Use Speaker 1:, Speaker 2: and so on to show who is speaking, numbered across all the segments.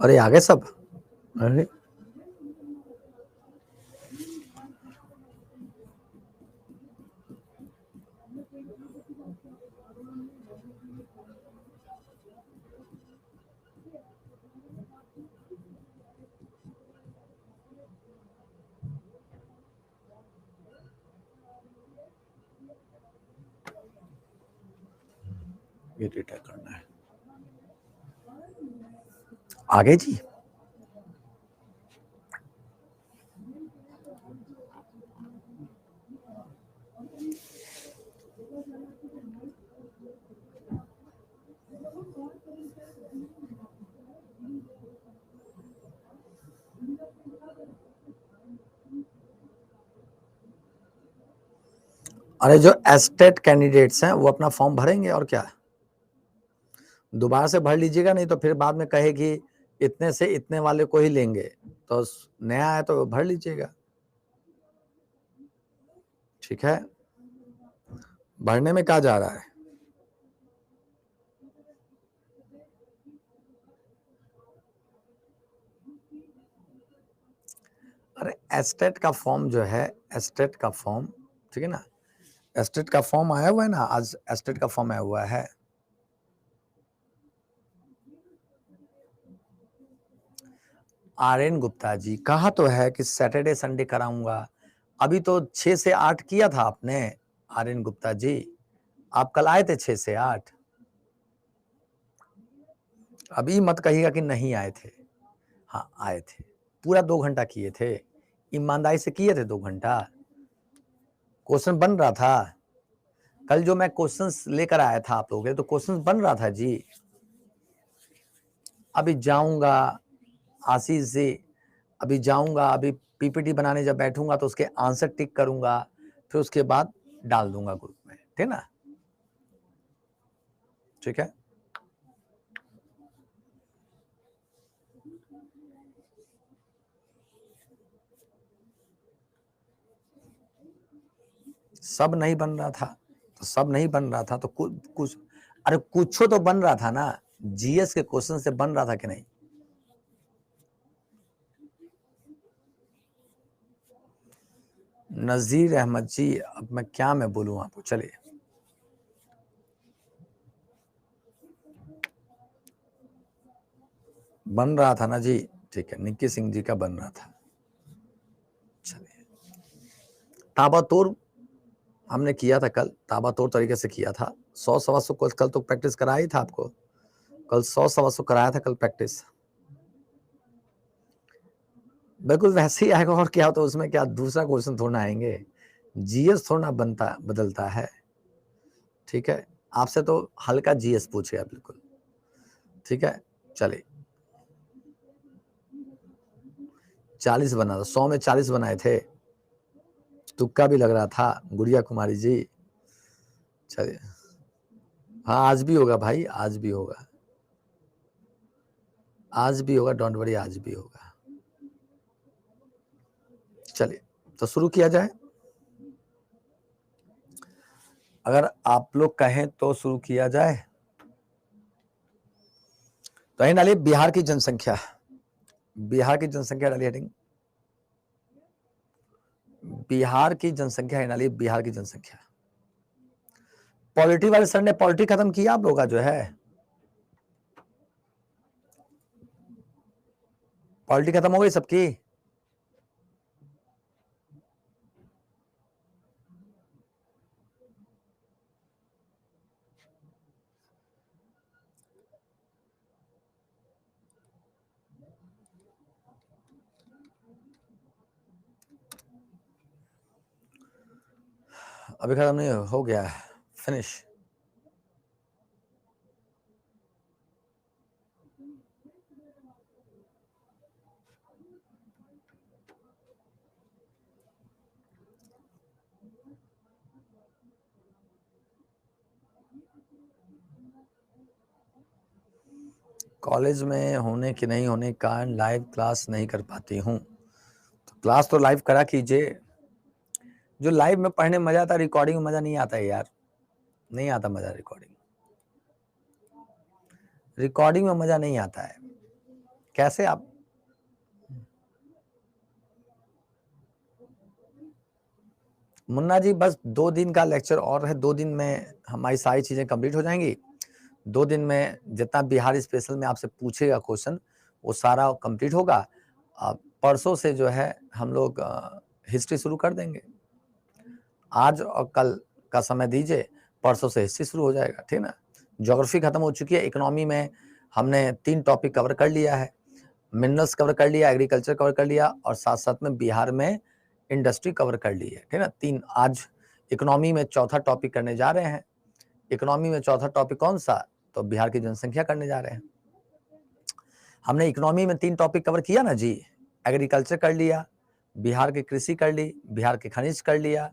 Speaker 1: अरे आ गए सब। अरे ये डेटा करना है। आगे जी। अरे जो एस्टेट कैंडिडेट्स हैं वो अपना फॉर्म भरेंगे और क्या, दोबारा से भर लीजिएगा, नहीं तो फिर बाद में कहे कि इतने से इतने वाले को ही लेंगे, तो नया है तो भर लीजिएगा। ठीक है, भरने में क्या जा रहा है। अरे एस्टेट का फॉर्म जो है, एस्टेट का फॉर्म, ठीक है ना, एस्टेट का फॉर्म आया हुआ है ना, आज एस्टेट का फॉर्म आया हुआ है। आर्यन गुप्ता जी, कहा तो है कि सैटरडे संडे कराऊंगा, अभी तो 6 से 8 किया था आपने। आर्यन गुप्ता जी, आप कल आए थे 6 से 8, अभी मत कहिएगा कि नहीं आए थे। हाँ आए थे, पूरा 2 घंटा किए थे, ईमानदारी से किए थे 2 घंटा, क्वेश्चन बन रहा था। कल जो मैं क्वेश्चंस लेकर आया था आप लोगों के, तो क्वेश्चंस बन रहा था जी। अभी जाऊंगा आशीष जी, अभी जाऊंगा, अभी पीपीटी बनाने जब बैठूंगा तो उसके आंसर टिक करूंगा, फिर उसके बाद डाल दूंगा ग्रुप में, ठीक ना। ठीक है, सब नहीं बन रहा था तो सब नहीं बन रहा था तो कुछ अरे कुछ तो बन रहा था ना, जीएस के क्वेश्चन से बन रहा था कि नहीं। नजीर अहमद जी, अब मैं क्या मैं बोलूं आपको, चलिए। बन रहा था ना जी, ठीक है, निक्की सिंह जी का बन रहा था। चलिए, ताबड़तोड़ हमने किया था कल, ताबड़तोड़ तरीके से किया था। 100 सवा 100 कल तो प्रैक्टिस कराया ही था आपको, कल 100 सवा 100 कराया था कल प्रैक्टिस, बिल्कुल वैसे ही आएगा और क्या, तो उसमें क्या दूसरा क्वेश्चन थोड़ा आएंगे, जीएस थोड़ा बनता बदलता है। ठीक है, आपसे तो हल्का जीएस पूछेगा बिल्कुल। ठीक है, चलिए 40 बना था, 100 में 40 बनाए थे, तुक्का भी लग रहा था गुड़िया कुमारी जी। चलिए, हाँ आज भी होगा भाई, आज भी होगा, आज भी होगा, डोंट वरी, आज भी होगा। चलिए तो शुरू किया जाए, अगर आप लोग कहें तो शुरू किया जाए। तो यही डालिए बिहार की जनसंख्या, बिहार की जनसंख्या डालिए हेडिंग, बिहार की जनसंख्या डालिए, बिहार की जनसंख्या। पॉलिटी वाले सर ने पॉलिटी खत्म किया आप लोग का जो है, पॉलिटी खत्म हो गई सबकी। अभी खत्म नहीं हो गया, फिनिश। कॉलेज में होने के नहीं होने के कारण लाइव क्लास नहीं कर पाती हूँ, तो क्लास तो लाइव करा कीजिए। जो लाइव में पढ़ने में मजा आता है, रिकॉर्डिंग में मजा नहीं आता है यार, नहीं आता मजा रिकॉर्डिंग। रिकॉर्डिंग में मजा नहीं आता है। कैसे आप मुन्ना जी, बस 2 दिन का लेक्चर और है, 2 दिन में हमारी सारी चीजें कंप्लीट हो जाएंगी। 2 दिन में जितना बिहार स्पेशल में आपसे पूछेगा क्वेश्चन वो सारा कंप्लीट होगा। परसों से जो है हम लोग हिस्ट्री शुरू कर देंगे। आज और कल का समय दीजिए, परसों से हिस्ट्री शुरू हो जाएगा, ठीक ना। ज्योग्राफी खत्म हो चुकी है। इकोनॉमी में हमने 3 टॉपिक कवर कर लिया है, मिनरल्स कवर कर लिया, एग्रीकल्चर कवर कर लिया और साथ साथ में बिहार में इंडस्ट्री कवर कर ली है, ठीक ना। 3 आज इकोनॉमी में चौथा टॉपिक करने जा रहे हैं। इकोनॉमी में चौथा टॉपिक कौन सा? तो बिहार की जनसंख्या करने जा रहे हैं। हमने इकोनॉमी में 3 टॉपिक कवर किया ना जी। एग्रीकल्चर कर लिया, बिहार की कृषि कर ली, बिहार के खनिज कर लिया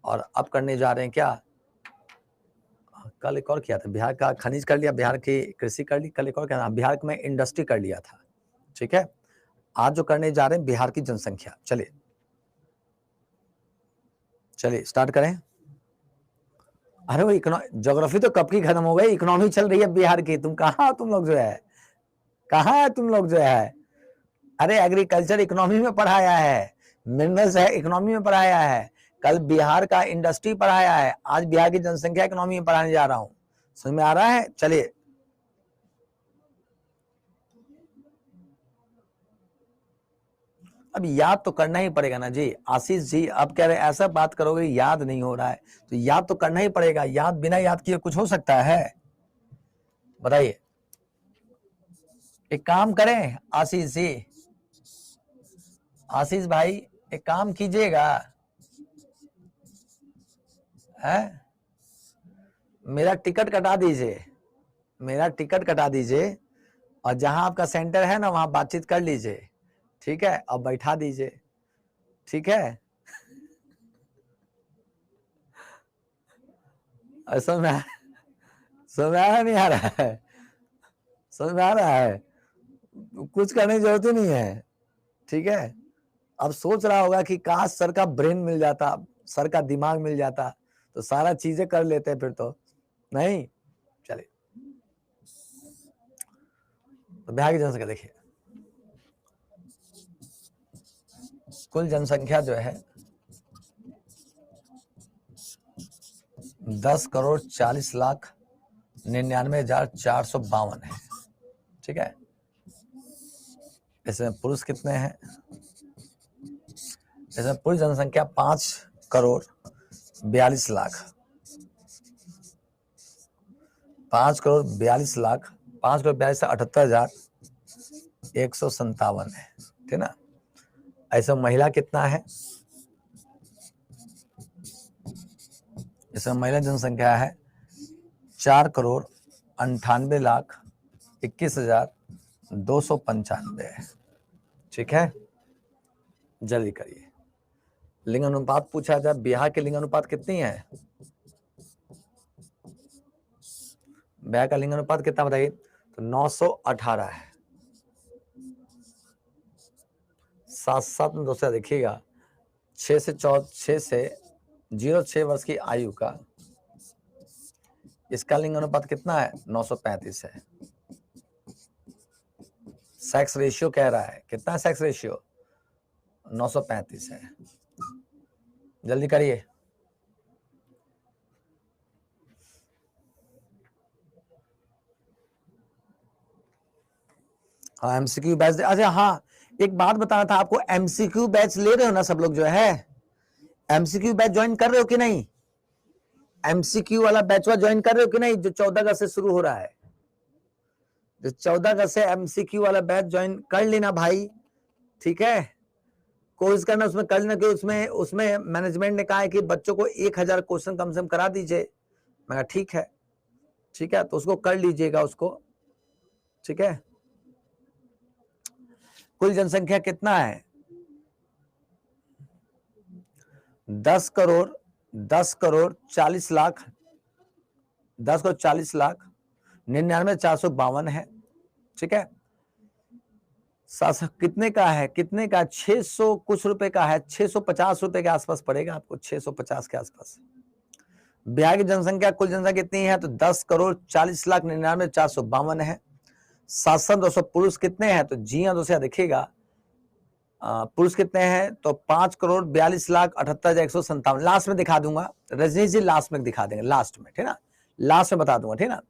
Speaker 1: और अब करने जा रहे हैं क्या, कल एक और किया था, बिहार का खनिज कर लिया, बिहार की कृषि कर ली, कल एक और क्या था, बिहार में इंडस्ट्री कर लिया था, ठीक है। आज जो करने जा रहे हैं बिहार की जनसंख्या। चलिए स्टार्ट करें। अरे वो ज्योग्राफी तो कब की खत्म हो गई, इकोनॉमी चल रही है बिहार की। तुम कहाँ, तुम लोग जो है कहाँ है तुम लोग जो है। अरे एग्रीकल्चर इकोनॉमी में पढ़ाया है, मिनरल्स है इकोनॉमी में पढ़ाया है, कल बिहार का इंडस्ट्री पढ़ाया है, आज बिहार की जनसंख्या इकोनॉमी में पढ़ाने जा रहा हूं। समझ में आ रहा है? चलिए अब याद तो करना ही पड़ेगा ना जी। आशीष जी अब कह रहे ऐसा बात करोगे याद नहीं हो रहा है, तो याद तो करना ही पड़ेगा। याद बिना याद किए कुछ हो सकता है? बताइए। एक काम करें आशीष जी, आशीष भाई एक काम कीजिएगा, है मेरा टिकट कटा दीजिए, मेरा टिकट कटा दीजिए और जहां आपका सेंटर है ना वहां बातचीत कर लीजिए, ठीक है। अब बैठा दीजिए, ठीक है। समझ में नहीं आ रहा है? समझ में आ रहा है? कुछ करने की जरूरत ही नहीं है, ठीक है। अब सोच रहा होगा कि काश सर का ब्रेन मिल जाता, सर का दिमाग मिल जाता तो सारा चीजें कर लेते फिर तो नहीं। चलिए तो बिहार की जनसंख्या देखिए, कुल जनसंख्या जो है 10,40,99,452 है, ठीक है। इसमें पुरुष कितने हैं? इसमें पूरी जनसंख्या 5,42,00,000, 5,42,00,000, 5,42,78,157 है, ठीक ना। ऐसे महिला कितना है? इसमें महिला जनसंख्या है 4,98,21,295 है, ठीक है। जल्दी करिए। लिंग अनुपात पूछा जाए, बिहार के लिंग अनुपात कितनी है? बिहार का लिंग अनुपात कितना बताइए? तो 918 है। साथ साथ में दोस्तों देखिएगा 6 से 06 वर्ष की आयु का इसका लिंग अनुपात कितना है? 935 है। सेक्स रेशियो कह रहा है कितना है? सेक्स रेशियो 935 है। जल्दी करिए। हाँ एमसीक्यू बैच। अच्छा हाँ एक बात बताना था आपको, एमसीक्यू बैच ले रहे हो ना सब लोग जो है? एमसीक्यू बैच ज्वाइन कर रहे हो कि नहीं? एमसीक्यू वाला बैच ज्वाइन कर रहे हो कि नहीं, जो 14 अगस्त से शुरू हो रहा है? जो 14 अगस्त से एमसीक्यू वाला बैच ज्वाइन कर लेना भाई, ठीक है। कोर्स करना उसमें कर लेना, कि उसमें मैनेजमेंट ने कहा है कि बच्चों को 1000 क्वेश्चन कम से कम करा दीजिए। मैं कहा ठीक है, ठीक है, तो उसको कर लीजिएगा उसको, ठीक है। कुल जनसंख्या कितना है? 10,40,00,000, 10,40,99,452 है, ठीक है। कितने का है? कितने का? 600 कुछ रुपए का है, 650 रुपए के आसपास पड़ेगा आपको, 650 के आसपास। बिहार की जनसंख्या, कुल जनसंख्या कितनी है? तो 10,40,99,452 है। 7,200 पुरुष कितने हैं, तो जी हाँ दोस्तों देखिएगा पुरुष कितने हैं, तो 5,42,78,157। लास्ट में दिखा दूंगा रजनीश जी, लास्ट में दिखा देंगे, लास्ट में, ठीक ना, लास्ट में बता दूंगा, ठीक ना।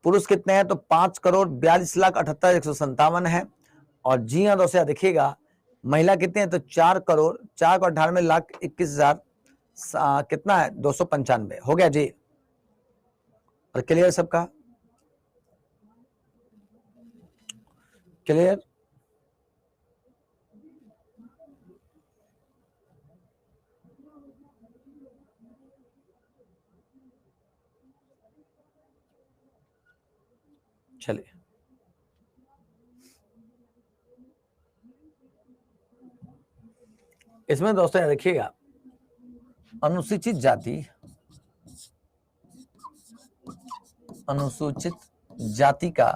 Speaker 1: पुरुष कितने हैं, तो 5,42,78,157 है। और जी हाँ दोस्तों देखिएगा महिला कितने हैं, तो 4,98,21,000 कितना है, 295 हो गया जी। और क्लियर सबका, क्लियर। चलिए इसमें दोस्तों देखिएगा अनुसूचित जाति, अनुसूचित जाति का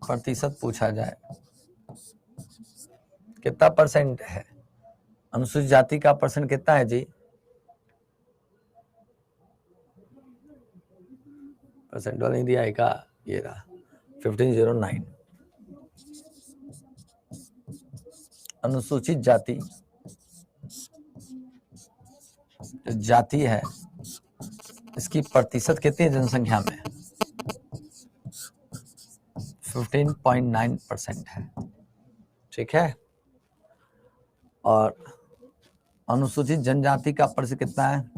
Speaker 1: प्रतिशत पूछा जाए, कितना परसेंट है अनुसूचित जाति का, परसेंट कितना है जी, परसेंट नहीं दिया है का, ये रहा 1509। अनुसूचित जाति जाति है, इसकी प्रतिशत कितनी है जनसंख्या में, 15.9% है, ठीक है। और अनुसूचित जनजाति का प्रतिशत कितना है,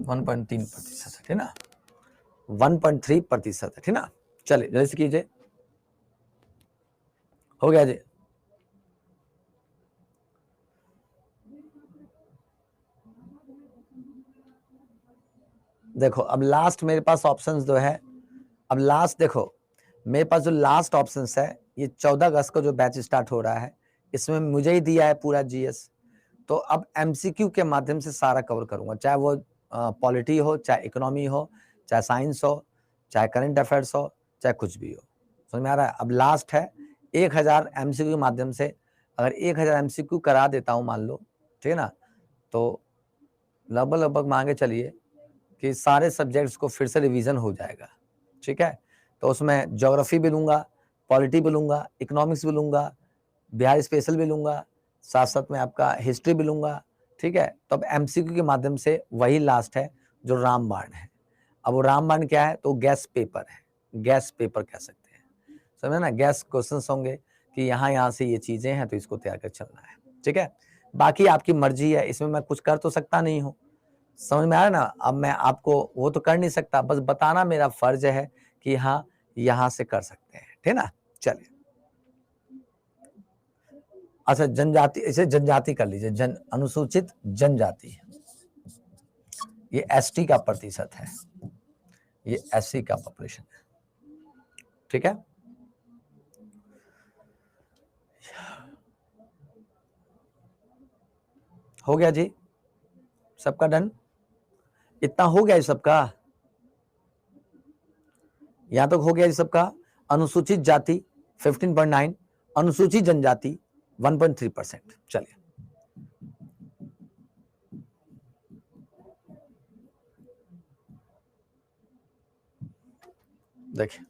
Speaker 1: 1.3% है, ठीक ना, 1.3% है, ठीक ना। चलिए जल्दी से कीजिए, हो गया जी। देखो अब लास्ट मेरे पास ऑप्शंस जो है, अब लास्ट देखो मेरे पास जो लास्ट ऑप्शंस है, ये 14 अगस्त को जो बैच स्टार्ट हो रहा है, इसमें मुझे ही दिया है पूरा जीएस। तो अब एमसीक्यू के माध्यम से सारा कवर करूंगा, चाहे वो पॉलिटी हो, चाहे इकोनॉमी हो, चाहे साइंस हो, चाहे करंट अफेयर्स हो, चाहे कुछ भी हो, समझ में आ रहा है। अब लास्ट है 1000 एमसीक्यू के माध्यम से, अगर 1000 एमसीक्यू करा देता हूं मान लो, ठीक है ना, तो लगभग लगभग मांगे चलिए कि सारे सब्जेक्ट्स को फिर से रिवीजन हो जाएगा, ठीक है। तो उसमें ज्योग्राफी भी लूंगा, पॉलिटी भी लूंगा, इकोनॉमिक्स भी लूंगा, बिहार स्पेशल भी लूंगा, साथ साथ में आपका हिस्ट्री भी लूंगा, ठीक है। तो अब एमसीक्यू के माध्यम से वही लास्ट है जो रामबाण है। अब वो रामबाण क्या है, तो गैस पेपर है, गैस पेपर कह सकते हैं, समझे ना। गैस क्वेश्चंस होंगे कि यहाँ से ये चीजें हैं तो इसको तैयार कर चलना है, ठीक है। बाकी आपकी मर्जी है, इसमें मैं कुछ कर तो सकता नहीं हूँ, समझ में आ रहा है ना। अब मैं आपको वो तो कर नहीं सकता, बस बताना मेरा फर्ज है कि हाँ यहां से कर सकते हैं, ठीक ना। चलिए अच्छा जनजाति, इसे जनजाति कर लीजिए, जन अनुसूचित जनजाति, ये एसटी का प्रतिशत है, ये एससी का पॉपुलेशन है, ठीक है। हो गया जी, सबका डन, इतना हो गया सबका, यहां तक हो गया जी सबका। अनुसूचित जाति 15.9, अनुसूचित जनजाति 1.3%। चलिए देखिए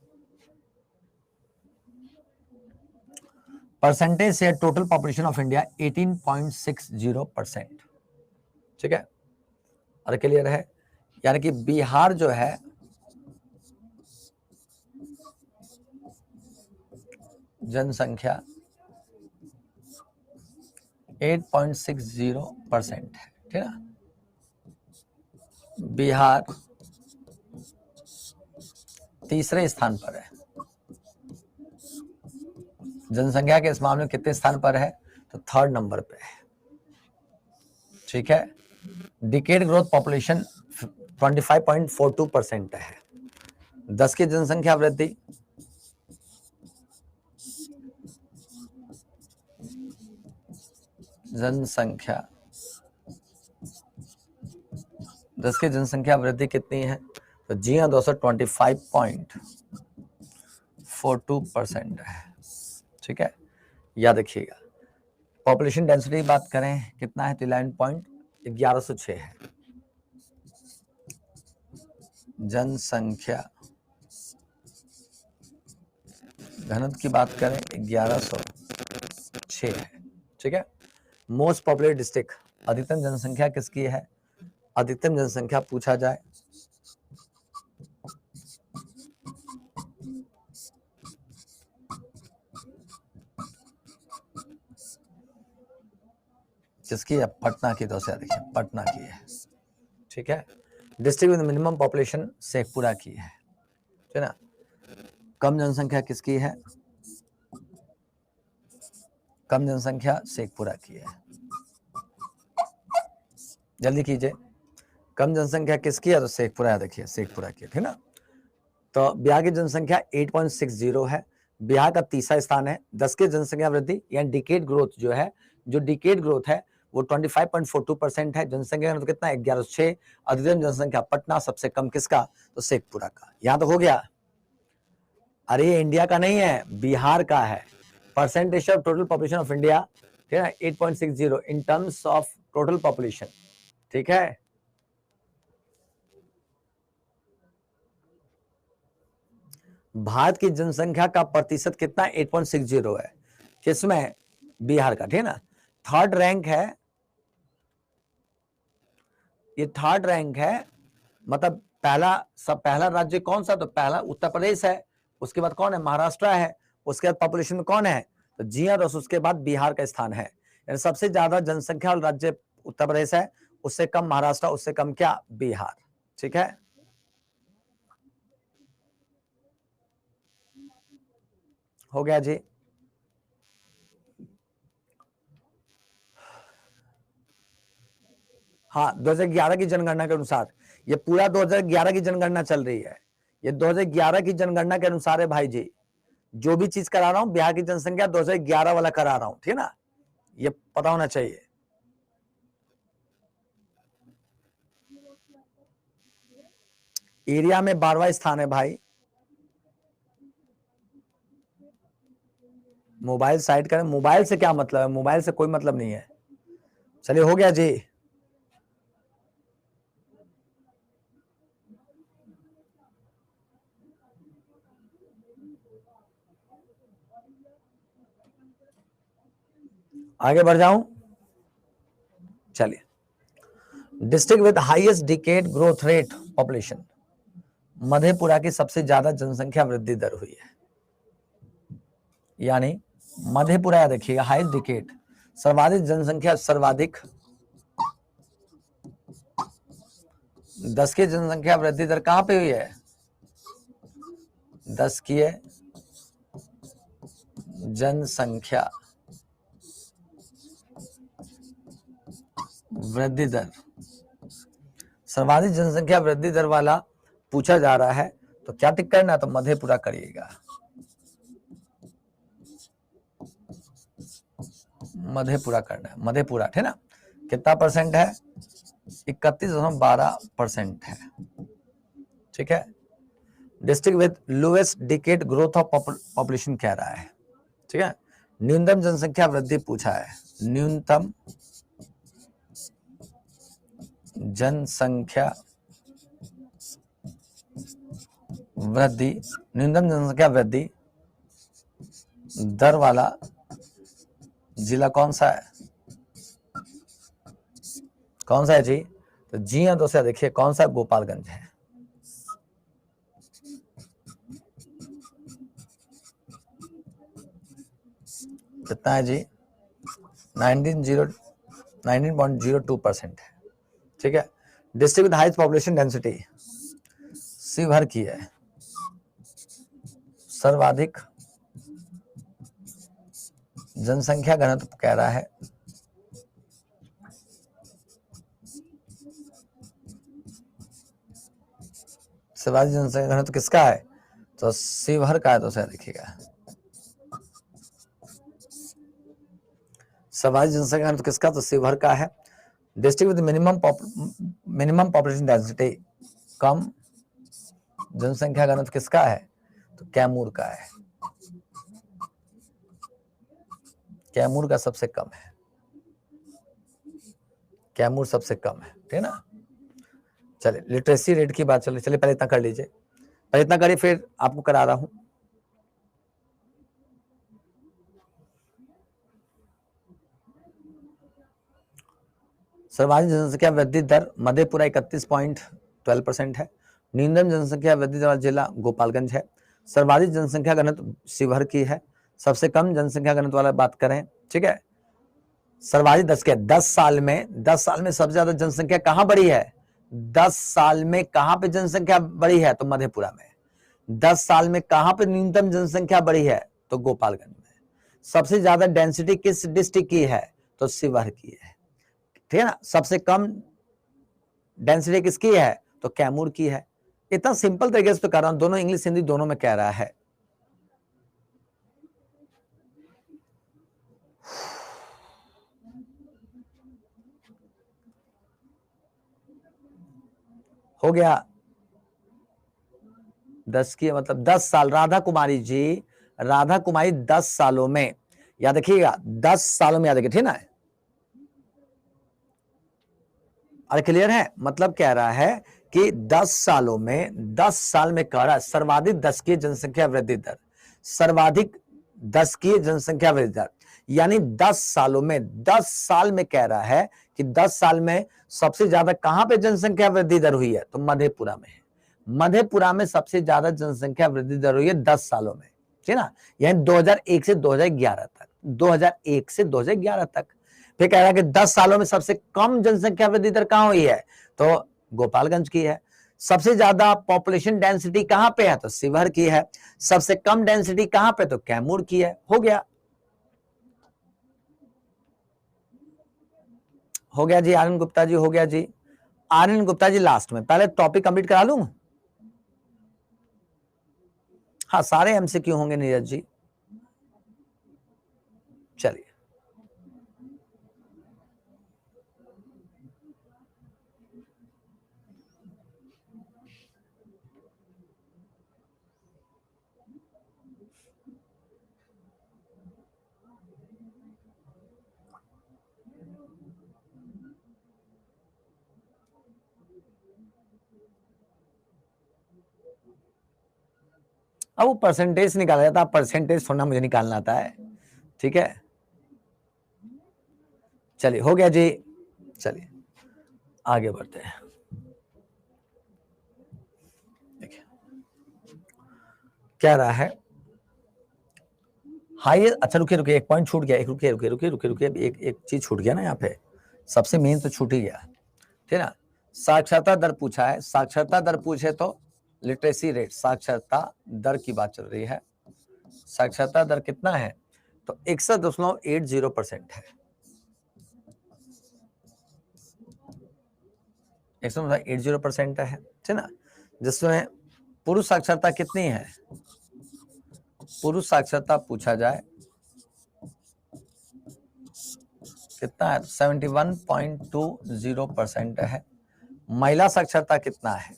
Speaker 1: परसेंटेज से टोटल पॉपुलेशन ऑफ इंडिया 18.60%, ठीक है। और क्लियर है, यानी कि बिहार जो है जनसंख्या 8.60% है, ठीक है। बिहार तीसरे स्थान पर है जनसंख्या के, इस मामले में कितने स्थान पर है, तो 3rd नंबर पे है, ठीक है। डिकेड ग्रोथ पॉपुलेशन 25.42% है, 10 की जनसंख्या वृद्धि, जनसंख्या 10 की जनसंख्या वृद्धि कितनी है? तो जी हाँ दोस्तों 25.42% है। ठीक है, याद रखिएगा। पॉपुलेशन डेंसिटी की बात करें कितना है? तो 11.1106 है। जनसंख्या घनत्व की बात करें 1106 है। ठीक है। मोस्ट पॉपुलेटेड डिस्ट्रिक्ट, अधिकतम जनसंख्या किसकी है? अधिकतम जनसंख्या पूछा जाए किसकी है? पटना की। तो से देखिए पटना की है। ठीक है। District with minimum population Sheikhpura की है। ठीक है ना। कम जनसंख्या किसकी है? कम जनसंख्या शेखपुरा की है। जल्दी कीजिए, कम जनसंख्या किसकी है? तो शेखपुरा है। देखिए शेखपुरा की है। ठीक ना। तो बिहार की जनसंख्या 8.60 है। बिहार का तीसरा स्थान है। 10 की जनसंख्या वृद्धि यानी डिकेड ग्रोथ जो है, जो डिकेड ग्रोथ है वो 25.42% है। जनसंख्या तो कितना? 1106। अधिकतम जनसंख्या पटना, सबसे कम किसका? तो शेखपुरा का। यहां तो हो गया। अरे ये इंडिया का नहीं है, बिहार का है। Percentage of total population of India, ठीक है, 8.60 in terms of total population. ठीक है। भारत की जनसंख्या का प्रतिशत कितना? 8.60 है। किसमें? बिहार का। ठीक है ना। थर्ड रैंक है, ये थर्ड रैंक है। मतलब पहला राज्य कौन सा? तो पहला उत्तर प्रदेश है। उसके बाद कौन है? महाराष्ट्र है। उसके बाद पॉपुलेशन में कौन है? तो जी हाँ दोस्तों, उसके बाद बिहार का स्थान है। यानी सबसे ज्यादा जनसंख्या वाला राज्य उत्तर प्रदेश है, उससे कम महाराष्ट्र, उससे कम क्या? बिहार। ठीक है। हो गया जी। हाँ, 2011 की जनगणना के अनुसार, ये पूरा 2011 की जनगणना चल रही है। ये 2011 की जनगणना के अनुसार है भाई जी। जो भी चीज करा रहा हूं बिहार की जनसंख्या 2011 वाला करा रहा हूं। ठीक है ना, ये पता होना चाहिए। एरिया में 12वां स्थान है भाई। मोबाइल साइड करें। मोबाइल से क्या मतलब है? मोबाइल से कोई मतलब नहीं है। चलिए हो गया जी। आगे बढ़ जाऊं। चलिए, district with highest decade growth rate population, Madhepura की सबसे ज्यादा जनसंख्या वृद्धि दर हुई है। यानी मधेपुरा देखिएगा, हाईएस्ट डिकेड, सर्वाधिक जनसंख्या, सर्वाधिक 10 की जनसंख्या वृद्धि दर कहां पे हुई है? 10 की है जनसंख्या वृद्धि दर, सर्वाधिक जनसंख्या वृद्धि दर वाला पूछा जा रहा है, तो क्या टिक करना? तो मधेपुरा करिएगा। मधेपुरा करना है। मधेपुरा, ठीक है ना। कितना परसेंट है? 31.12% है। ठीक है। District with lowest decade growth of population कह रहा है। ठीक है। न्यूनतम जनसंख्या वृद्धि पूछा है। न्यूनतम जनसंख्या वृद्धि, न्यूनतम जनसंख्या वृद्धि दर वाला जिला कौन सा है? कौन सा है जी? तो जी हाँ दोस्तों, देखिए कौन सा? गोपालगंज है। कितना है जी? 19.02% है। ठीक है। District with highest population density, Sheohar की है। सर्वाधिक जनसंख्या घनत्व कह रहा है, सर्वाधिक जनसंख्या घनत्व किसका है? तो शिवहर का है। तो सर देखिएगा, सर्वाधिक जनसंख्या घनत्व किसका? तो शिवहर का है। District with minimum population density, कम जनसंख्या घनत्व किसका है? तो कैमूर का है, कैमूर का सबसे कम है, कैमूर सबसे कम है, ठीक है ना। चलिए लिटरेसी रेट की बात चल रही, चलिए पहले इतना कर लीजिए, पहले इतना करिए फिर आपको करा रहा हूं। सर्वाधिक जनसंख्या वृद्धि दर मधेपुरा 31.12% है। न्यूनतम जनसंख्या वृद्धि दर जिला गोपालगंज है। सर्वाधिक जनसंख्या घनत्व शिवहर की है। सबसे कम जनसंख्या घनत्व वाला बात करें, ठीक है, सर्वाधिक 10 साल में सबसे ज्यादा जनसंख्या कहां बढ़ी है? 10 साल में कहां पे जनसंख्या बढ़ी है? तो मधेपुरा में। 10 साल में कहां पे न्यूनतम जनसंख्या बढ़ी है? तो गोपालगंज में। सबसे ज्यादा डेंसिटी किस डिस्ट्रिक्ट की है? तो शिवहर की है, ठीक है ना। सबसे कम डेंसिटी किसकी है? तो कैमूर की है। इतना सिंपल तरीके से तो कर रहा हूं, दोनों इंग्लिश हिंदी दोनों में कह रहा है। हो गया 10 की मतलब 10 साल। राधा कुमारी जी, राधा कुमारी 10 सालों में, याद रखिएगा 10 सालों में, याद रखिए, ठीक ना। अरे क्लियर है, मतलब कह रहा है कि 10 सालों में, 10 साल में कह रहा है सर्वाधिक 10 की जनसंख्या वृद्धि दर, सर्वाधिक 10 की जनसंख्या वृद्धि दर, यानी 10 सालों में, 10 साल में कह रहा है कि 10 साल में सबसे ज्यादा कहां पे जनसंख्या वृद्धि दर हुई है? तो मधेपुरा में है। मधेपुरा में सबसे ज्यादा जनसंख्या वृद्धि दर हुई है 10 सालों में, ठीक है ना। यानी 2001 से 2011 तक, 2001 से 2011 तक। फिर कह रहा है कि 10 सालों में सबसे कम जनसंख्या वृद्धि दर कहां हुई है? तो गोपालगंज की है। सबसे ज्यादा पॉपुलेशन डेंसिटी कहां पे है? तो शिवहर की है। सबसे कम डेंसिटी कहां पे? तो कैमूर की है। हो गया जी आर्यन गुप्ता जी, हो गया जी आर्यन गुप्ता जी। लास्ट में पहले टॉपिक कंप्लीट करा लूं। हाँ सारे एमसीक्यू होंगे नीरज जी। चलिए अब वो परसेंटेज निकाला जाता है, परसेंटेज थोड़ा मुझे निकालना आता है, ठीक है। चलिए हो गया जी, चलिए आगे बढ़ते हैं। देखिए क्या रहा है, हाई, अच्छा रुकिए रुकिए, एक पॉइंट छूट गया, एक रुकिए रुकिए रुकिए रुकिए रुकिए, एक चीज छूट गया ना यहाँ पे, सबसे मेन तो छूट ही गया, ठीक है ना। साक्षरता दर पूछा है, साक्षरता दर पूछे तो लिटरेसी रेट, साक्षरता दर की बात चल रही है। साक्षरता दर कितना है? तो 61.80% है, 61.80% है, ठीक ना। जिसमें पुरुष साक्षरता कितनी है? पुरुष साक्षरता पूछा जाए कितना है? 71.20% है। महिला साक्षरता कितना है?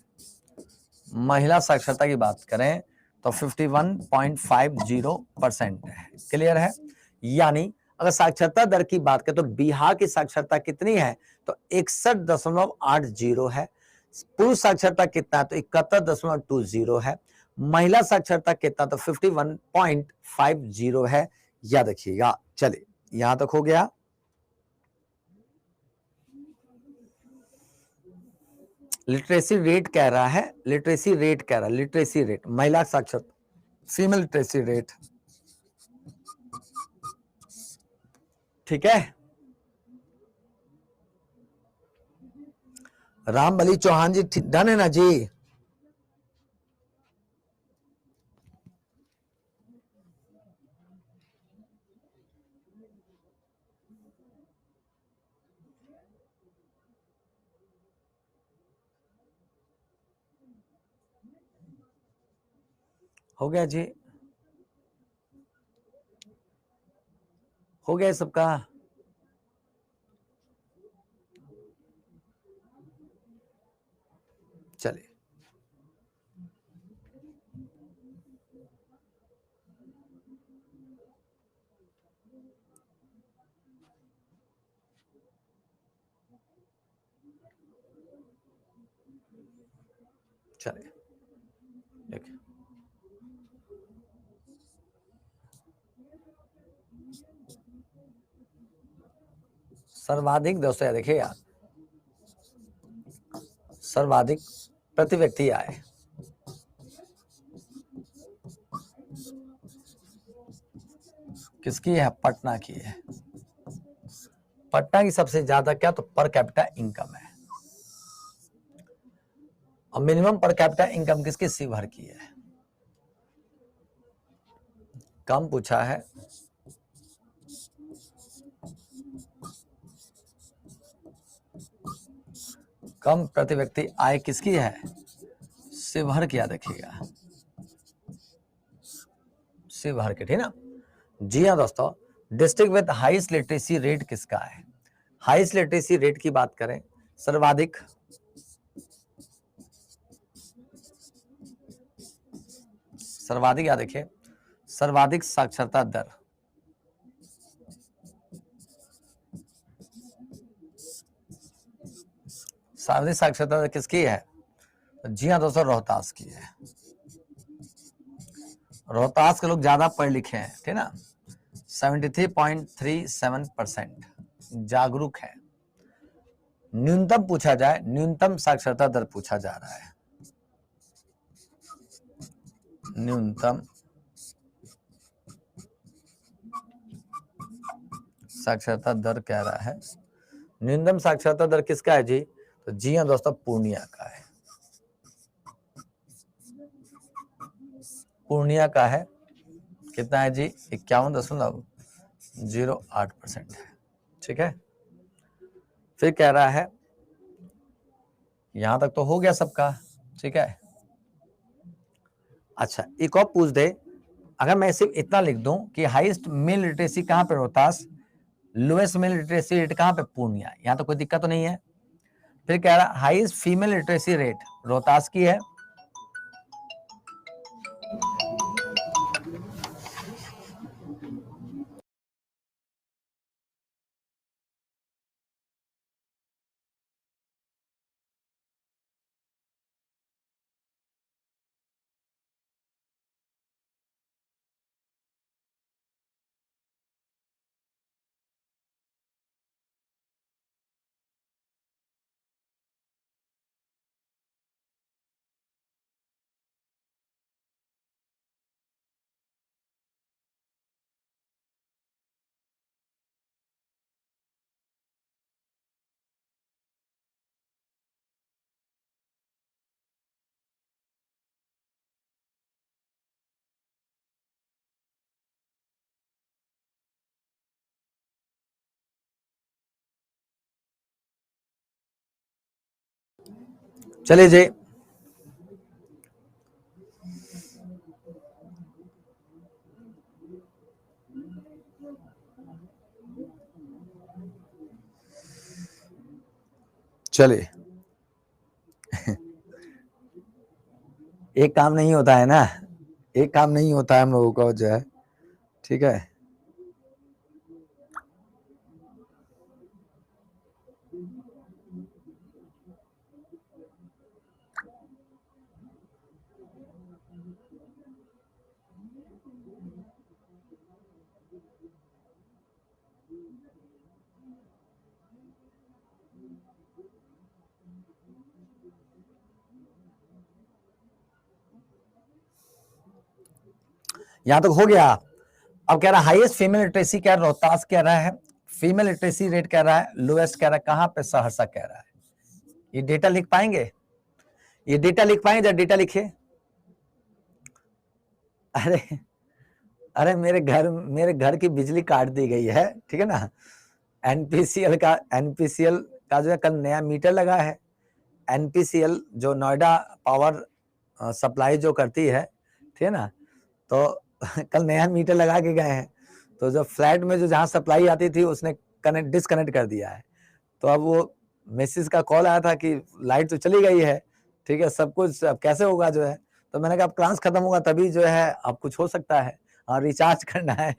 Speaker 1: महिला साक्षरता की बात करें तो 51.50% है। क्लियर है? यानी अगर साक्षरता दर की बात करें तो बिहार की साक्षरता कितनी है? तो 61.80 है। पुरुष साक्षरता कितना है? तो 71.20 है। महिला साक्षरता कितना? तो 51.50 है, याद रखिएगा। चलिए यहां तक हो गया। लिटरेसी रेट कह रहा है, लिटरेसी रेट कह रहा है, लिटरेसी रेट, महिला साक्षरता, फीमेल लिटरेसी रेट, ठीक है। रामबली चौहान जी डन है ना जी? हो गया जी, हो गया सबका। चलिए चलिए देखिए, सर्वाधिक दोस्तों देखिएगा, सर्वाधिक प्रति व्यक्ति आय किसकी है? पटना की है। पटना की सबसे ज्यादा क्या तो पर कैपिटा इनकम है, और मिनिमम पर कैपिटा इनकम किसकी? शिवहर की है। कम पूछा है, कम प्रति व्यक्ति आय किसकी है? शिवहर की। देखिएगा शिवहर के, ठीक ना? जी हाँ दोस्तों, district with highest literacy rate किसका है? हाईएस्ट लिटरेसी रेट की बात करें, सर्वाधिक याद देखिए, सर्वाधिक साक्षरता दर, सर्वाधिक साक्षरता दर किसकी है? जी हाँ दोस्तों, रोहतास की है। रोहतास के लोग ज्यादा पढ़े लिखे हैं, ठीक ना? 73.37% जागरूक है। न्यूनतम पूछा जाए, न्यूनतम साक्षरता दर पूछा जा रहा है, न्यूनतम साक्षरता दर कह रहा है। न्यूनतम साक्षरता दर किसका है जी? तो जी हाँ दोस्तों, पूर्णिया का है। पूर्णिया का है। कितना है जी? 51.08% है। ठीक है, फिर कह रहा है, यहां तक तो हो गया सबका, ठीक है। अच्छा, एक और पूछ दे, अगर मैं सिर्फ इतना लिख दूं कि हाईएस्ट मेल लिटरेसी कहां पे? Rohtas. Lowest mail literacy rate कहां पे? पूर्णिया। यहां तो कोई दिक्कत तो नहीं है। फिर कह रहा highest female literacy rate Rohtas की है। चलिए जी, चलिए एक काम नहीं होता है ना, एक काम नहीं होता है हम लोगों को जो है, ठीक है। यहां तक हो गया। अब कह रहा है हाईएस्ट फीमेल लिटरेसी क्या? रोहतास कह रहा है। फीमेल लिटरेसी रेट कह रहा है लोएस्ट कह रहा है कहां पे? सहरसा कह रहा है। ये डेटा लिख पाएंगे? ये डेटा लिख पाएंगे? जब डेटा लिखिए। अरे अरे मेरे घर की बिजली काट दी गई है, ठीक है ना। एनपीसीएल का जो है कल नया मीटर लगा है। एनपीसीएल जो नोएडा पावर सप्लाई जो करती है, ठीक है ना, तो कल नया मीटर लगा के गए हैं। तो जो फ्लैट में जो जहां सप्लाई आती थी उसने डिस्कनेक्ट कर दिया है। तो अब वो मिसेस का कॉल आया था कि लाइट तो चली गई है, ठीक है, सब कुछ अब कैसे होगा जो है, तो मैंने कहा अब क्लास खत्म होगा तभी जो है अब कुछ हो सकता है, हाँ रिचार्ज करना है,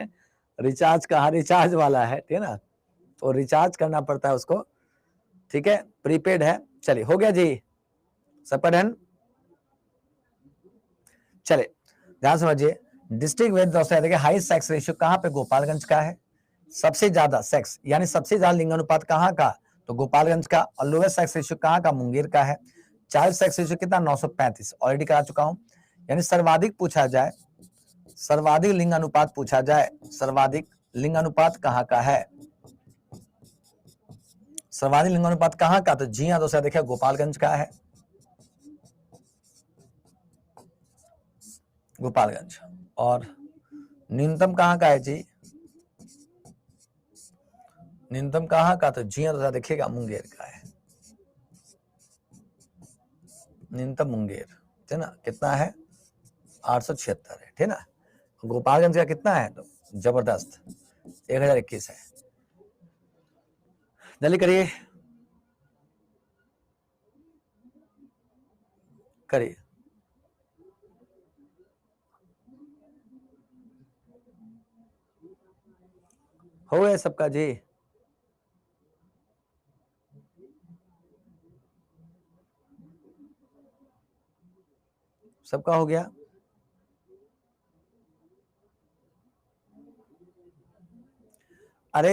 Speaker 1: रिचार्ज का, हाँ रिचार्ज वाला है, ठीक है ना, तो रिचार्ज करना पड़ता है उसको, ठीक है, प्रीपेड है। चलिए हो गया जी, सबका डन। चले ध्यान समझिए, डिस्ट्रिक्ट विद दोस्तों देखिए हाई सेक्स रेशियो कहाँ पे, गोपालगंज का है, सबसे ज्यादा सेक्स यानी सबसे ज्यादा लिंगानुपात कहाँ का, तो गोपालगंज का, और लोवेस्ट सेक्स रेशियो कहाँ का, मुंगेर का है। चाइल्ड सेक्स रेशियो कितना, 935, ऑलरेडी करा चुका हूं। यानी सर्वाधिक पूछा जाए, सर्वाधिक लिंगानुपात पूछा जाए, सर्वाधिक लिंगानुपात कहाँ का है, सर्वाधिक लिंगानुपात कहाँ का, तो जी हाँ दोस्तों देखिए गोपालगंज का है, गोपालगंज। और न्यूनतम कहाँ का है जी, न्यूनतम कहाँ का, तो जी हाँ देखिएगा मुंगेर का है, न्यूनतम मुंगेर, ठीक है ना, कितना है 876 है, ठीक है ना। गोपालगंज का कितना है, तो जबरदस्त 1021 है। जल्दी करिए, करिए, हो गया सबका जी, सबका हो गया। अरे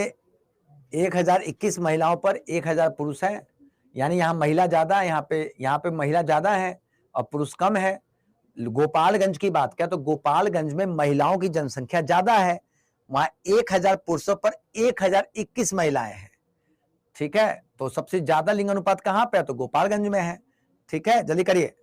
Speaker 1: 1021 महिलाओं पर 1000 पुरुष है, यानी यहाँ महिला ज्यादा है, यहाँ पे महिला ज्यादा है और पुरुष कम है। गोपालगंज की बात किया तो गोपालगंज में महिलाओं की जनसंख्या ज्यादा है, वहां 1000 पुरुषों पर 1021 महिलाएं हैं, ठीक है, तो सबसे ज्यादा लिंग अनुपात कहां पे है, तो गोपालगंज में है, ठीक है, जल्दी करिए।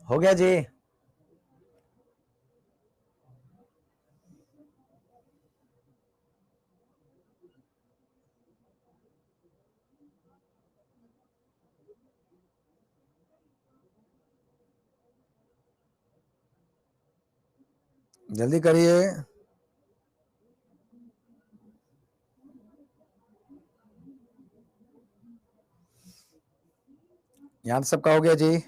Speaker 1: हो गया जी, जल्दी करिए, यहां सबका हो गया जी।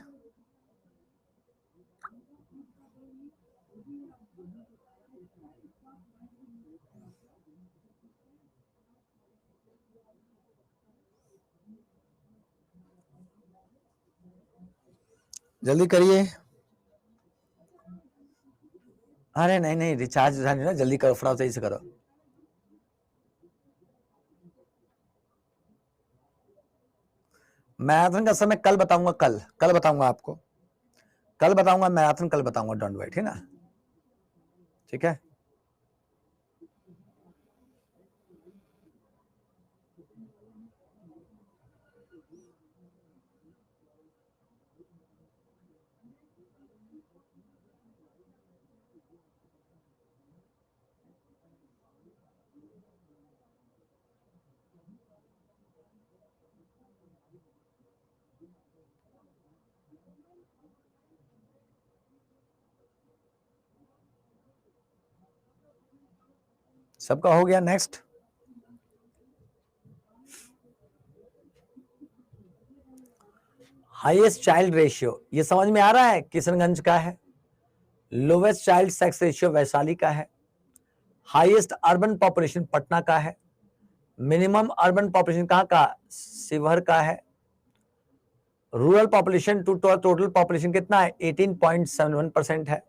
Speaker 1: जल्दी करिए, अरे नहीं नहीं रिचार्ज ना, जल्दी करो, फटाफट सही से करो। मैराथन का समय कल बताऊंगा, कल बताऊंगा आपको, कल बताऊंगा मैराथन, कल बताऊंगा, डोंट वेट, है ना, ठीक है। सबका हो गया, नेक्स्ट। हाईएस्ट चाइल्ड रेशियो ये समझ में आ रहा है, किशनगंज का है। Lowest child sex ratio Vaishali का है। हाईएस्ट अर्बन पॉपुलेशन पटना का है। मिनिमम अर्बन पॉपुलेशन कहाँ का, शिवहर का है। Rural population to total population कितना है, 18.71% है।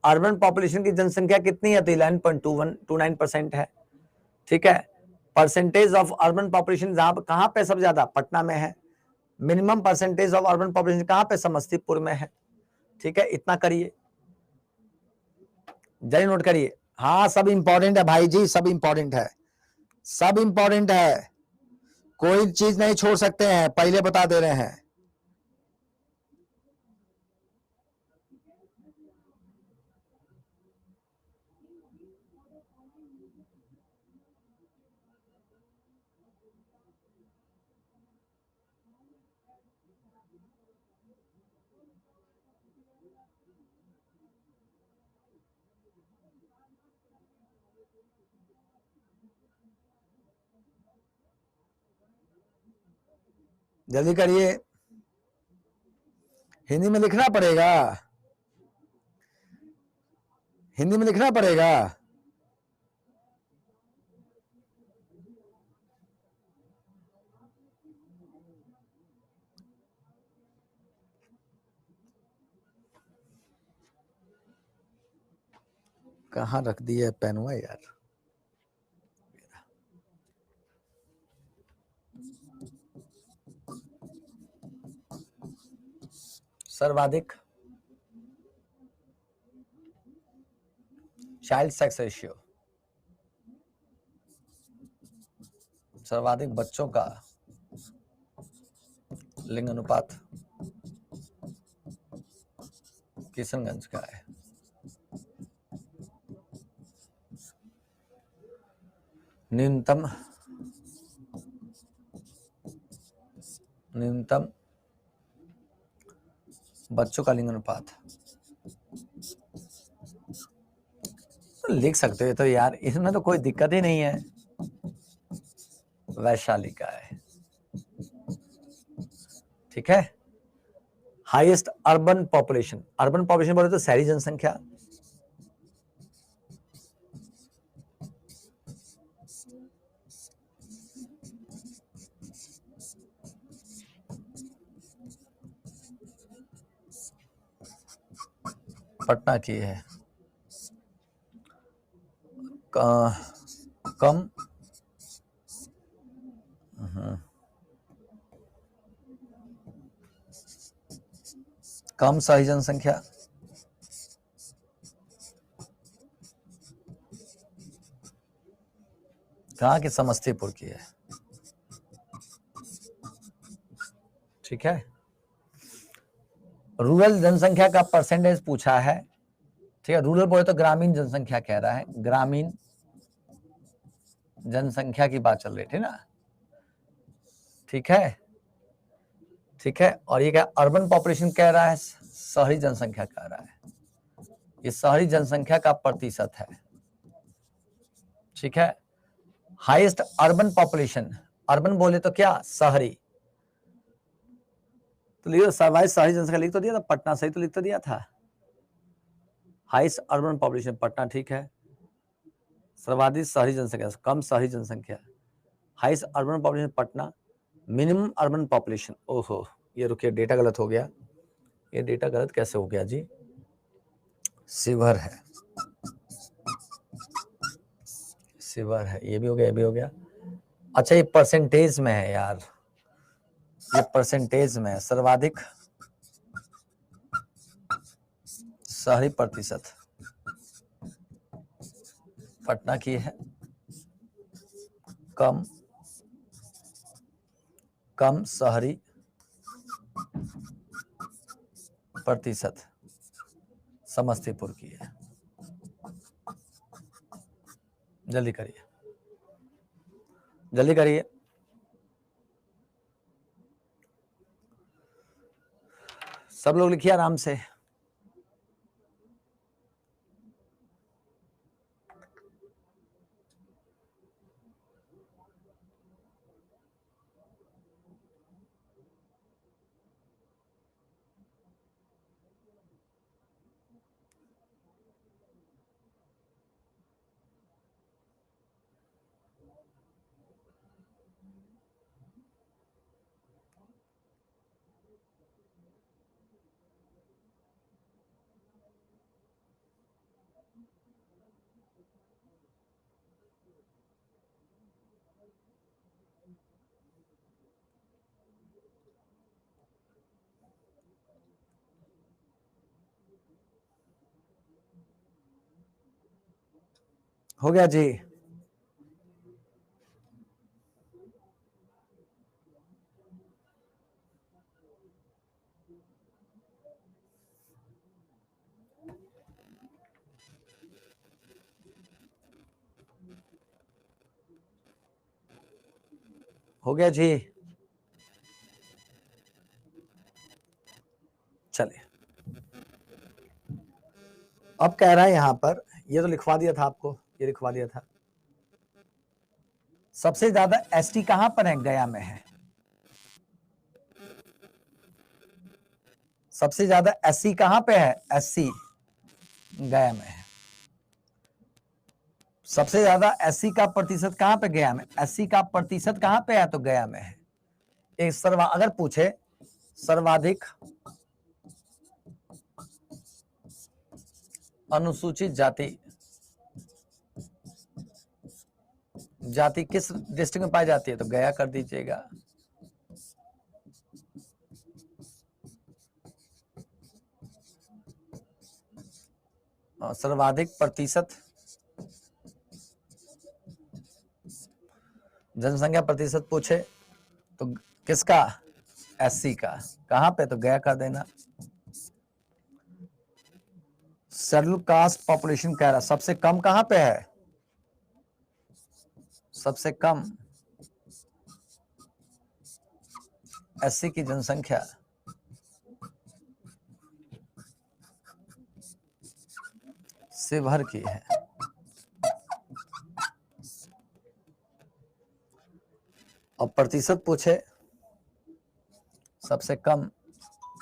Speaker 1: अर्बन पॉपुलेशन की जनसंख्या कितनी है, तो 11.29% है, ठीक है। परसेंटेज ऑफ अर्बन पॉपुलेशन कहां पे सबसे ज्यादा, पटना में है। Minimum percentage of urban population कहां पे, समस्तीपुर में है, ठीक है। इतना करिए, जल्दी नोट करिए, हाँ सब इंपॉर्टेंट है भाई जी, सब इंपॉर्टेंट है, सब इंपॉर्टेंट है, कोई चीज नहीं छोड़ सकते हैं, पहले बता दे रहे हैं। जल्दी करिए, हिंदी में लिखना पड़ेगा, हिंदी में लिखना पड़ेगा। कहाँ रख दिया है पेनवा यार? सर्वाधिक चाइल्ड सेक्स रेशियो, सर्वाधिक बच्चों का लिंग अनुपात किशनगंज का है। न्यूनतम बच्चों का लिंग अनुपात तो लिख सकते हो तो यार, इसमें तो कोई दिक्कत ही नहीं है। वैशाली का है, ठीक है। Highest urban population, urban population बोले तो शहरी जनसंख्या, पटना की है। कम कम शहरी जनसंख्या, कहाँ की? समस्तीपुर की है, ठीक है। रूरल जनसंख्या का परसेंटेज पूछा है, ठीक है। रूरल बोले तो ग्रामीण जनसंख्या कह रहा है, ग्रामीण जनसंख्या की बात चल रही थी ना, ठीक है, ठीक है। और ये क्या अर्बन पॉपुलेशन कह रहा है, शहरी जनसंख्या कह रहा है। ये शहरी जनसंख्या का प्रतिशत है, ठीक है। हाईएस्ट अर्बन पॉपुलेशन, अर्बन बोले तो क्या? शहरी, तो लिखो शहरी जनसंख्या लिख तो दिया था, पटना सही तो लिख तो दिया था। हाईएस्ट अर्बन पॉपुलेशन पटना, ठीक है। सर्वाधिक शहरी जनसंख्या, कम शहरी जनसंख्या, highest urban population Patna, minimum urban population, ओहो ये रुकिए डेटा गलत हो गया। ये डेटा गलत कैसे हो गया जी? शिवर है, शिवर है, ये भी हो गया, ये भी हो गया। अच्छा ये परसेंटेज में है यार, ये परसेंटेज में है। सर्वाधिक शहरी प्रतिशत पटना की है, कम शहरी प्रतिशत समस्तीपुर की है। जल्दी करिए, जल्दी करिए। सब लोग लिखिए आराम से। हो गया जी, हो गया जी। चलिए अब कह रहा है यहां पर, ये तो लिखवा दिया था आपको, ये लिखवा दिया था। सबसे ज्यादा एसटी कहां पर है? गया में है। सबसे ज्यादा एससी कहां पे है? एससी गया में है। सबसे ज्यादा एससी का प्रतिशत कहां पे? गया में। एससी का प्रतिशत कहां पे है? तो गया में है। एक अगर पूछे सर्वाधिक अनुसूचित जाति किस डिस्ट्रिक्ट में पाई जाती है? तो गया कर दीजिएगा। सर्वाधिक प्रतिशत जनसंख्या प्रतिशत पूछे तो किसका? एससी का। कहां पे? तो गया कर देना। शेड्यूल कास्ट पॉपुलेशन कह रहा सबसे कम कहां पे है? सबसे कम एससी की जनसंख्या शिवहर की है। और प्रतिशत पूछे सबसे कम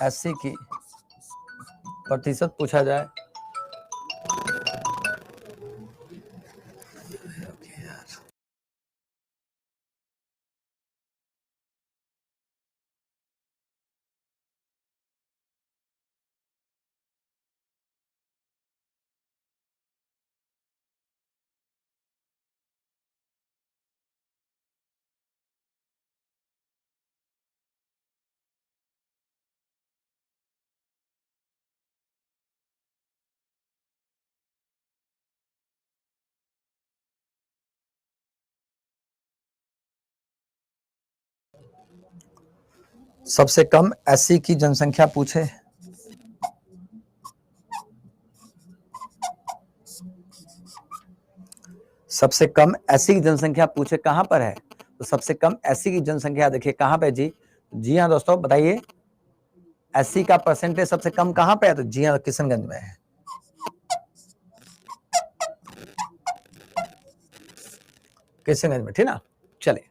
Speaker 1: एससी की प्रतिशत पूछा जाए सबसे कम एससी की जनसंख्या पूछे सबसे कम एससी की जनसंख्या पूछे कहां पर है? तो सबसे कम एससी की जनसंख्या देखिए कहां पे जी? जी हाँ दोस्तों बताइए, एससी का परसेंटेज सबसे कम कहां पे है? तो जी हाँ किशनगंज में है। किशनगंज में, ठीक ना। चलिए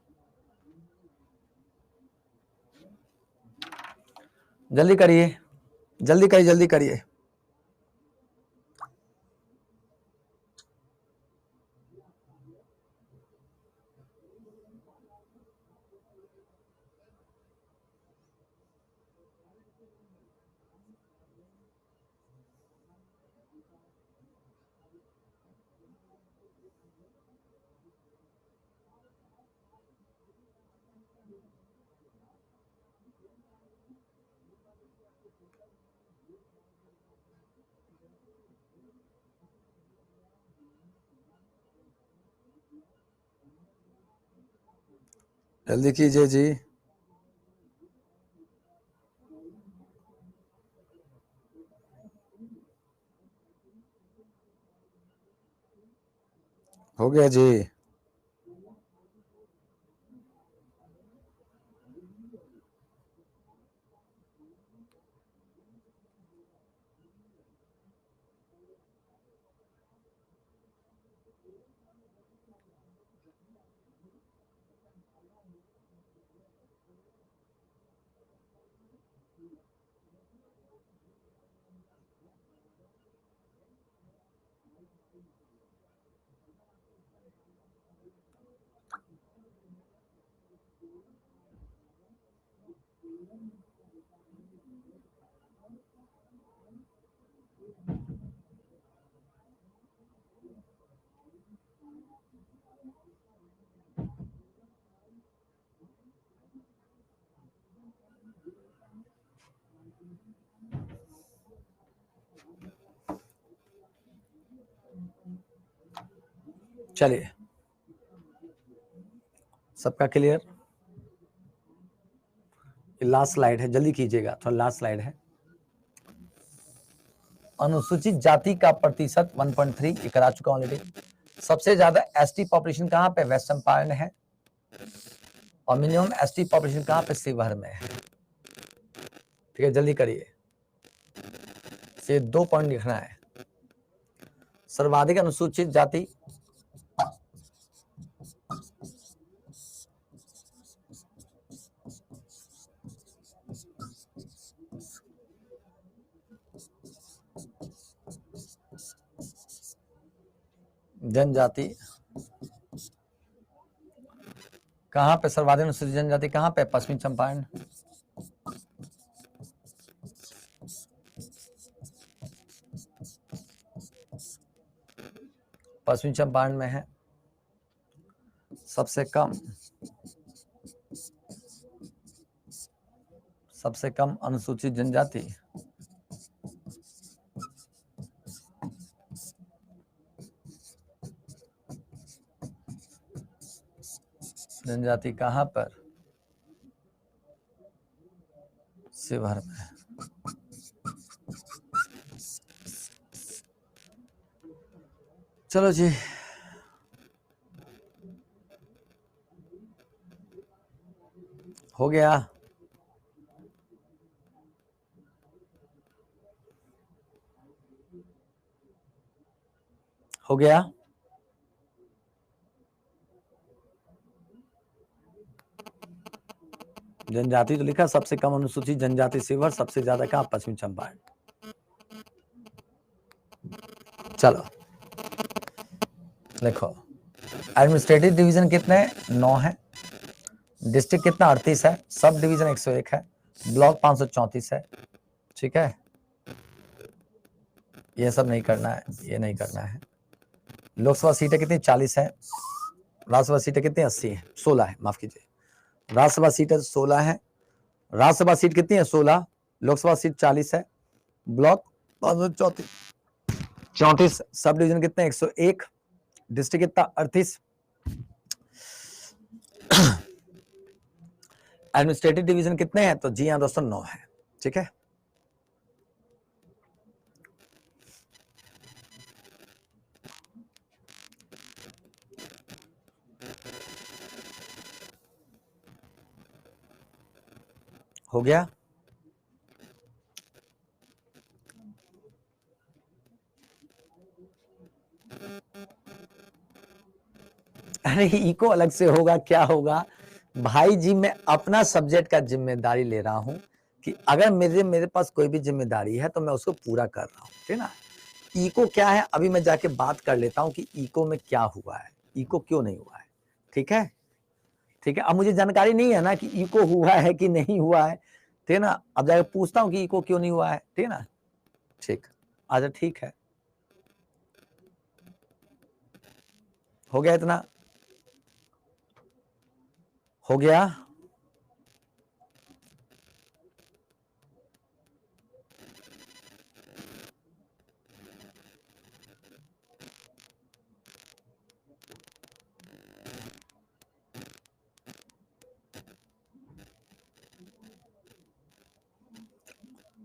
Speaker 1: जल्दी करिए, जल्दी करिए, जल्दी करिए। जल्दी कीजिए जी। हो गया जी। चलिए सबका क्लियर? लास्ट स्लाइड है, जल्दी कीजिएगा, थोड़ा लास्ट स्लाइड है। अनुसूचित जाति का प्रतिशत 1.3 ये करा चुका हूं ऑलरेडी। सबसे ज्यादा एसटी पॉपुलेशन कहां पे? वेस्ट चंपारण है। और मिनिमम एसटी पॉपुलेशन कहां पे? शिवहर में है। ठीक है जल्दी करिए, ये 2 पॉइंट लिखना है। सर्वाधिक अनुसूचित जाति जनजाति कहाँ पे सर्वाधिक अनुसूचित जनजाति कहाँ पे? पश्चिमी चंपारण। पश्चिमी चंपारण में है सबसे कम अनुसूचित जनजाति। जनजाति कहाँ पर? शिवहर में। चलो जी, हो गया। हो गया। जनजाति तो लिखा, सबसे कम अनुसूचित जनजाति शिवहर, सबसे ज्यादा कहाँ? पश्चिमी चंपारण। चलो देखो, एडमिनिस्ट्रेटिव डिवीजन कितने? 9 है। डिस्ट्रिक्ट कितना? 38 है। सब डिवीजन 101 है। ब्लॉक 534 है। ठीक है, ये सब नहीं करना है, ये नहीं करना है। लोकसभा सीटें कितनी? 40 है। राज्यसभा सीटें कितनी? 80 है। 16 है, माफ कीजिए। राज्यसभा सीटें 16 है। राज्यसभा सीट कितनी है? 16। लोकसभा सीट 40 है। ब्लॉक 534। सब डिवीजन कितने? 101। डिस्ट्रिक्ट कितना? 38। एडमिनिस्ट्रेटिव डिवीजन कितने हैं? तो जी हाँ दोस्तों, 9 है। ठीक है, हो गया। अरे इको अलग से होगा, क्या होगा भाई जी? मैं अपना सब्जेक्ट का जिम्मेदारी ले रहा हूं कि अगर मेरे पास कोई भी जिम्मेदारी है तो मैं उसको पूरा कर रहा हूं, ठीक ना। इको क्या है, अभी मैं जाके बात कर लेता हूं कि इको में क्या हुआ है, इको क्यों नहीं हुआ है। ठीक है, ठीक है। अब मुझे जानकारी नहीं है ना कि इको हुआ है कि नहीं हुआ है, ठीक ना। अब जाके पूछता हूं कि इको क्यों नहीं हुआ है, ठीक ना। ठीक, अच्छा ठीक है, हो गया इतना? हो गया।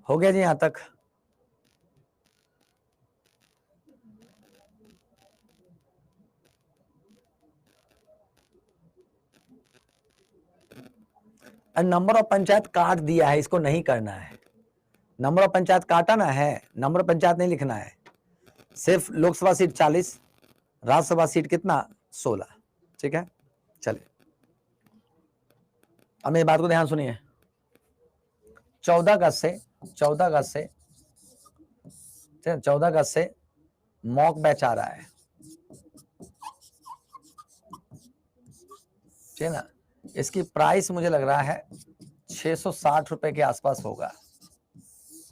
Speaker 1: हो गया जी यहां तक? नंबर ऑफ पंचायत काट दिया है, इसको नहीं करना है। नंबर ऑफ पंचायत काटा ना है, नंबर ऑफ पंचायत नहीं लिखना है। सिर्फ लोकसभा सीट 40, राज्यसभा सीट कितना? 16। ठीक है, चलिए अब मेरी बात को ध्यान सुनिए। 14 अगस्त से 14 अगस्त से मॉक बैच आ रहा है, ठीक है ना। इसकी प्राइस मुझे लग रहा है 660 रुपए के आसपास होगा,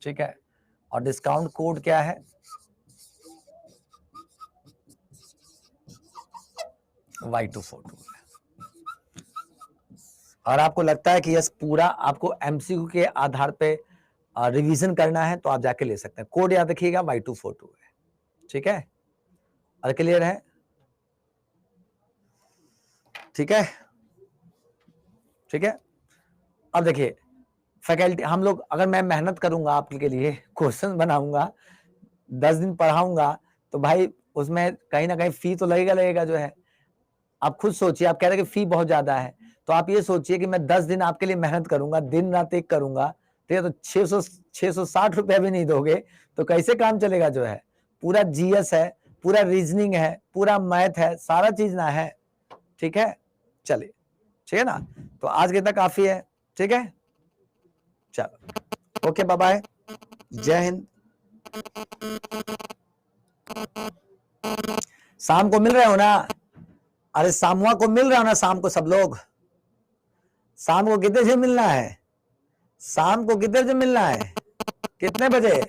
Speaker 1: ठीक है। और डिस्काउंट कोड क्या है? Y242। और आपको लगता है कि यस पूरा आपको एमसीक्यू के आधार पे रिवीजन करना है तो आप जाके ले सकते हैं। कोड याद रखिएगा, Y242 है, ठीक है। और क्लियर है? ठीक है, ठीक है। अब देखिए फैकल्टी, हम लोग, अगर मैं मेहनत करूंगा आपके लिए, क्वेश्चन बनाऊंगा, 10 दिन पढ़ाऊंगा, तो भाई उसमें कहीं ना कहीं फी तो लगेगा जो है। आप खुद सोचिए, आप कह रहे हैं कि फी बहुत ज्यादा है, तो आप ये सोचिए कि मैं 10 दिन आपके लिए मेहनत करूंगा, दिन रात एक करूंगा, ठीक है। तो 660 रुपया भी नहीं दोगे तो कैसे काम चलेगा जो है। पूरा जीएस है, पूरा रीजनिंग है, पूरा मैथ है, सारा चीज ना है, ठीक है। चलिए, ठीक है ना। तो आज के तक काफी है, ठीक है। चलो ओके, बाय बाय, जय हिंद। शाम को मिल रहे हो ना? अरे शामुआ को मिल रहे हो ना शाम को सब लोग? शाम को कितने बजे मिलना है? शाम को कितने बजे मिलना है? कितने बजे?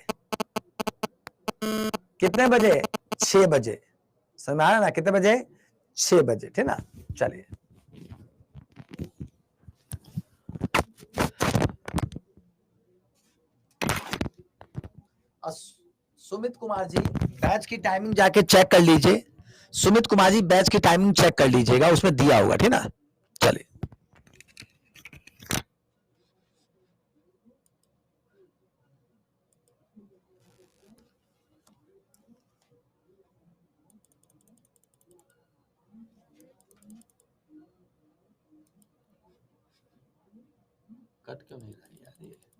Speaker 1: कितने बजे? 6 बजे। समझ में आ रहा ना? कितने बजे? 6 बजे, ठीक ना? चलिए, सुमित कुमार जी बैच की टाइमिंग जाके चेक कर लीजिए। सुमित कुमार जी बैच की टाइमिंग चेक कर लीजिएगा, उसमें दिया होगा, ठीक ना? चलिए, कट क्यों नहीं रहा यार ये?